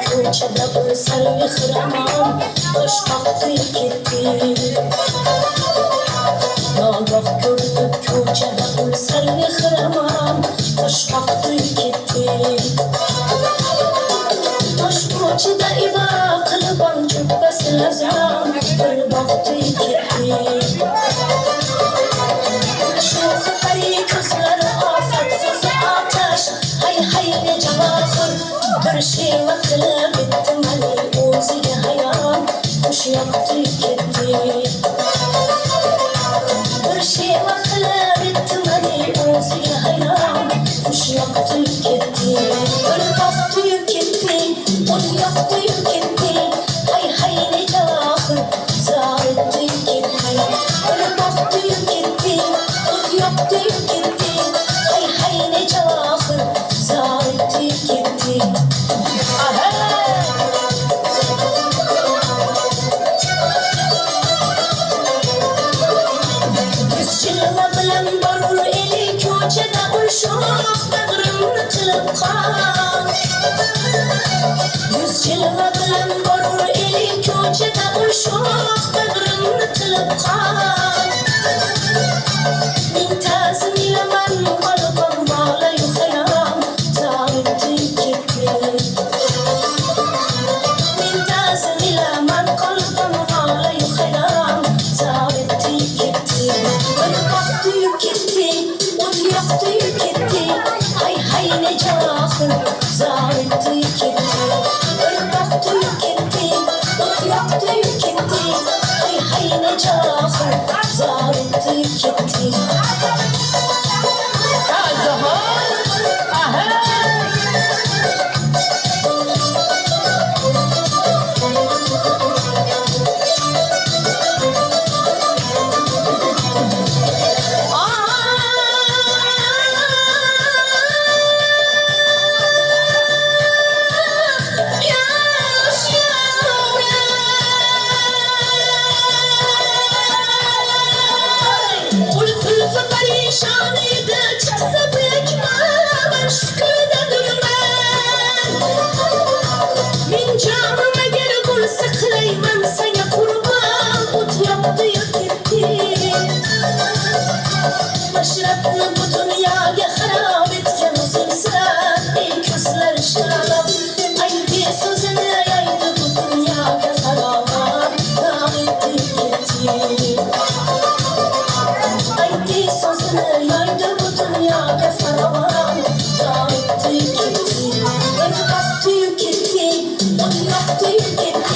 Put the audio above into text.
ko'chada sarg'ayman, boshqaqdi ketdi. Nogah ko'rdim ko'chada sarg'ayman, boshqaqdi ketdi. Tosh ko'chada iba qilban jubbasi lazam, bir vaqti ketdi. Sho'xi ko'zlari ofatsiz otash, hay ne javohir, bir sheva qilib bitdim ali o'ziga hayon, xush yoqdi ketdi. Bir sheva qilib bitdim ali o'ziga hayon, xush yoqdi ketdi. Bir vaqti ketdi, o't yoqdi ketdi, hay ne javohir, zoritdi ketdi. Bir vaqti ketdi, o't yoqdi ketdi, hay ne javohir, zoritdi ketdi. Yuzchilma bilan borur eli ko'chada urshoq bag'rimni qilib qon. Yuzchilma bilan borur eli ko'chada urshoq bag'rimni qilib qon. Ming ta'zim ilaman qalbim bolayu xayol, zoritdi ketdi. Ming ta'zim ilaman qalbim bolayu xayol, zoritdi ketdi. Bir vaqti ketdi, o't yoqdi ketdi, hay ne javohir, zoritdi ketdi. Bir vaqti ketdi, o't yoqdi ketdi, hay ne javohir, zoritdi ketdi. Başlatma bu dünyaya harap etken uzunsan, ey gözler şarap. Ay bir sözünü yaydı bu dünyaya faravan, davetti gitti. Ay bir sözünü yaydı bu dünyaya faravan, davetti gitti. Bir vakti gitti, o vakti gitti.